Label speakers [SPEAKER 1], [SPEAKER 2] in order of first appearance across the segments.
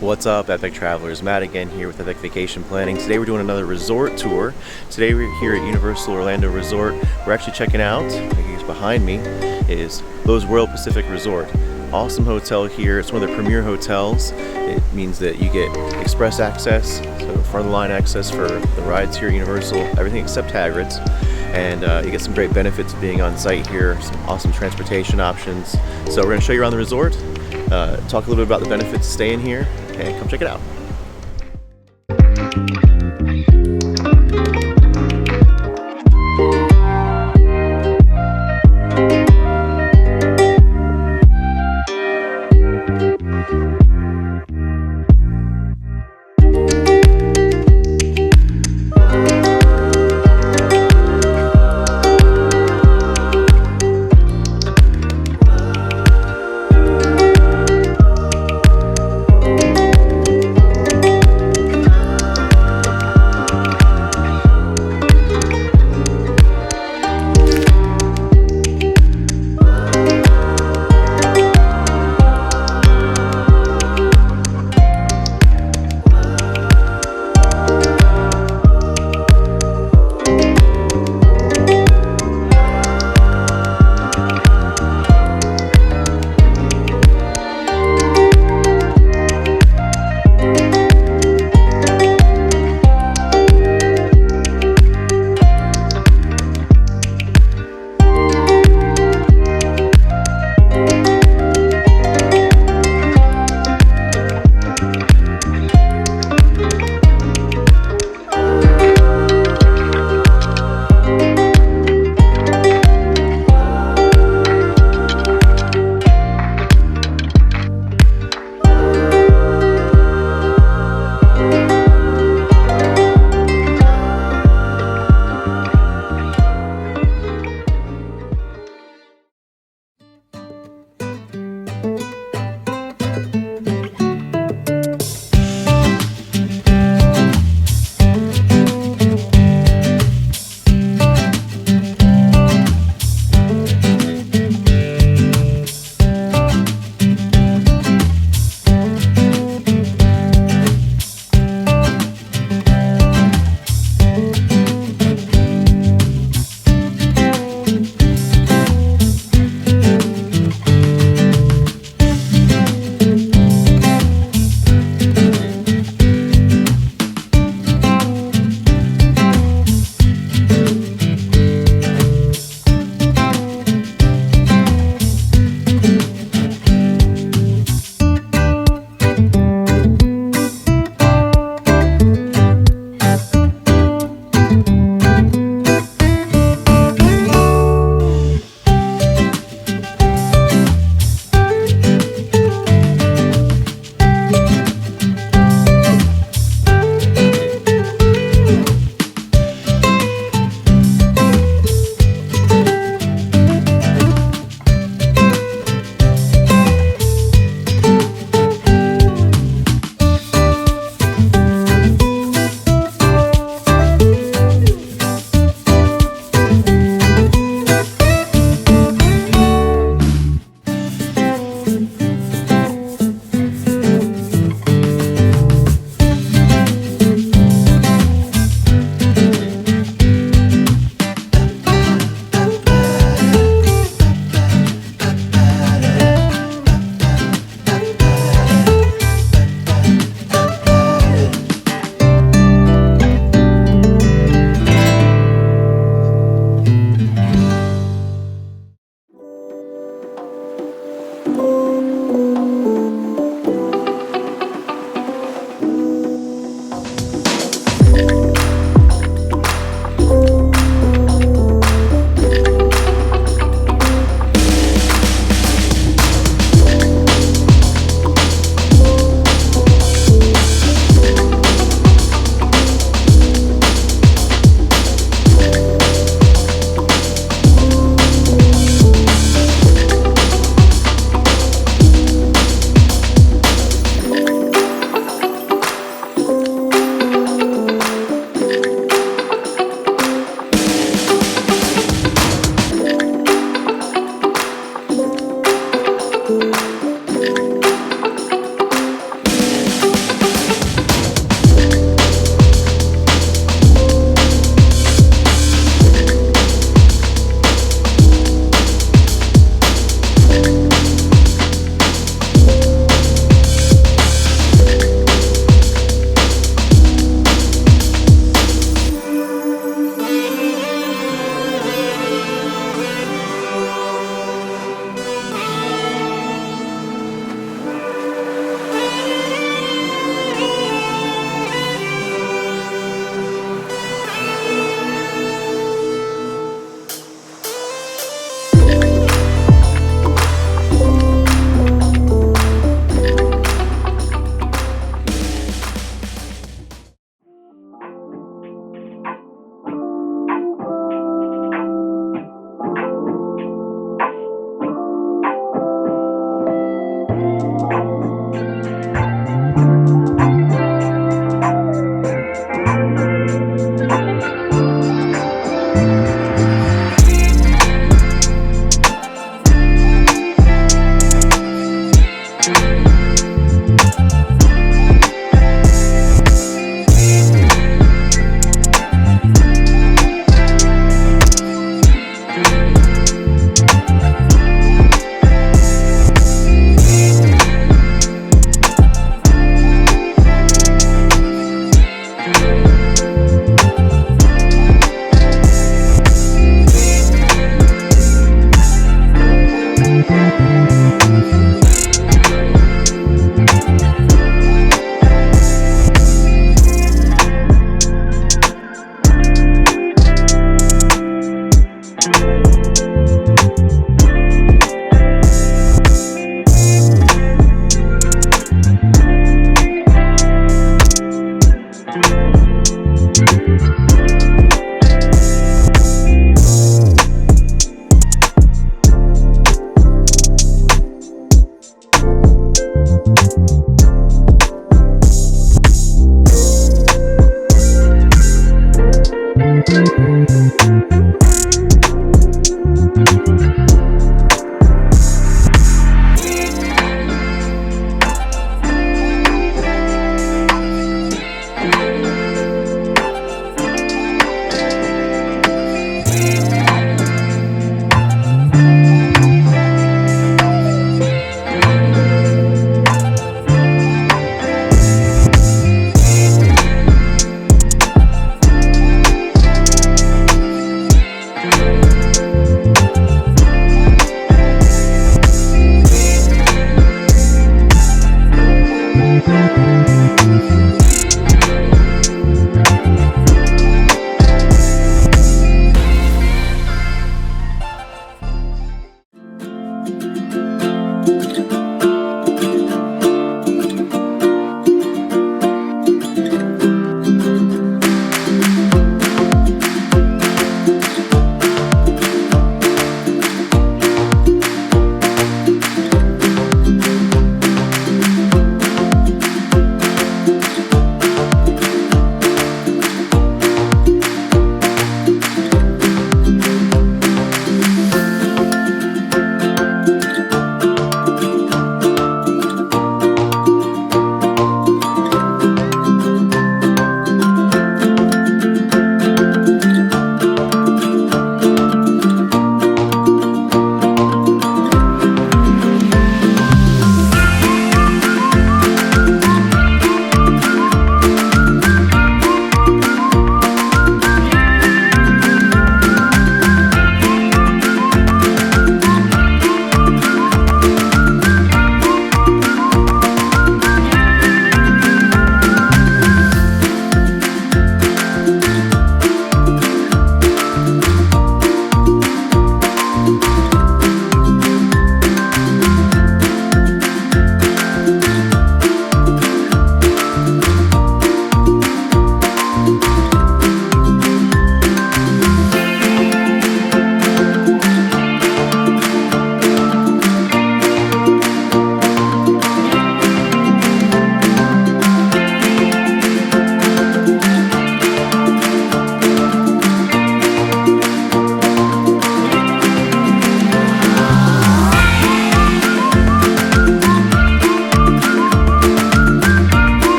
[SPEAKER 1] What's up, Epic Travelers? Matt again here with Epic Vacation Planning. Today we're doing another resort tour. Today we're here at Universal Orlando Resort. We're actually checking out, I guess behind me, is Loews Royal Pacific Resort. Awesome hotel here. It's one of their premier hotels. It means that you get express access, so front of the line access for the rides here at Universal, everything except Hagrid's. And you get some great benefits of being on site here, some awesome transportation options. So we're going to show you around the resort, talk a little bit about the benefits of staying here, and come check it out.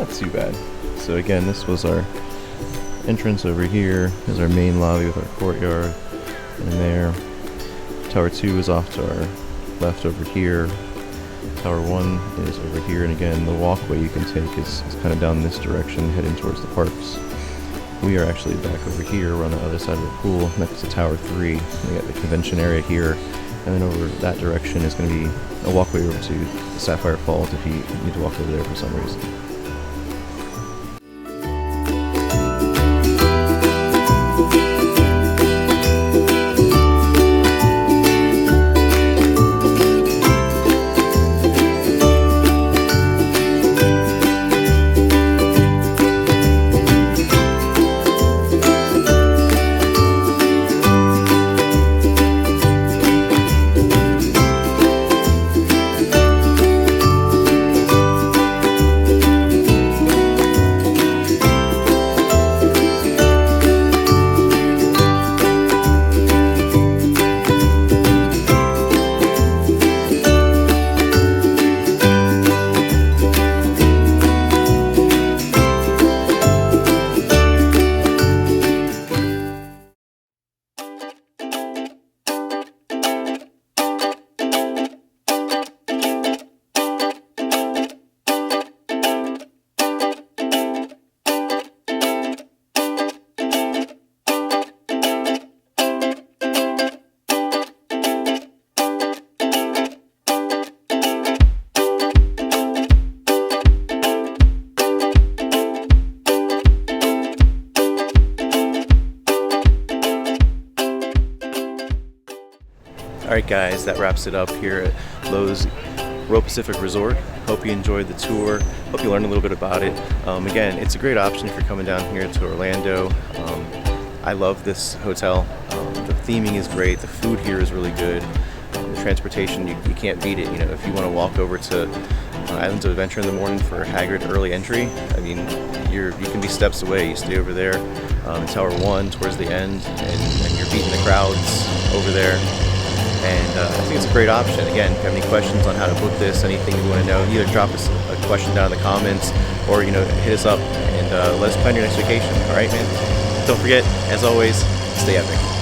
[SPEAKER 1] not too bad. So again, this was our entrance over here. Is our main lobby with our courtyard in there. Tower 2 is off to our left over here. Tower 1 is over here, and again, the walkway you can take is kind of down this direction, heading towards the parks. We are actually back over here. We're on the other side of the pool, next to Tower 3. We got the convention area here, and then over that direction is going to be a walkway over to the Sapphire Falls if you need to walk over there for some reason. Alright guys, that wraps it up here at Loews Royal Pacific Resort. Hope you enjoyed the tour. Hope you learned a little bit about it. Again, it's a great option if you're coming down here to Orlando. I love this hotel. The theming is great. The food here is really good. The transportation, you can't beat it. You know, if you want to walk over to Islands of Adventure in the morning for a Haggard early entry, I mean, you can be steps away. You stay over there in Tower 1 towards the end, and you're beating the crowds over there. And I think it's a great option. Again, if you have any questions on how to book this, anything you want to know, either drop us a question down in the comments or, hit us up and let us plan your next vacation. All right, man? Don't forget, as always, stay epic.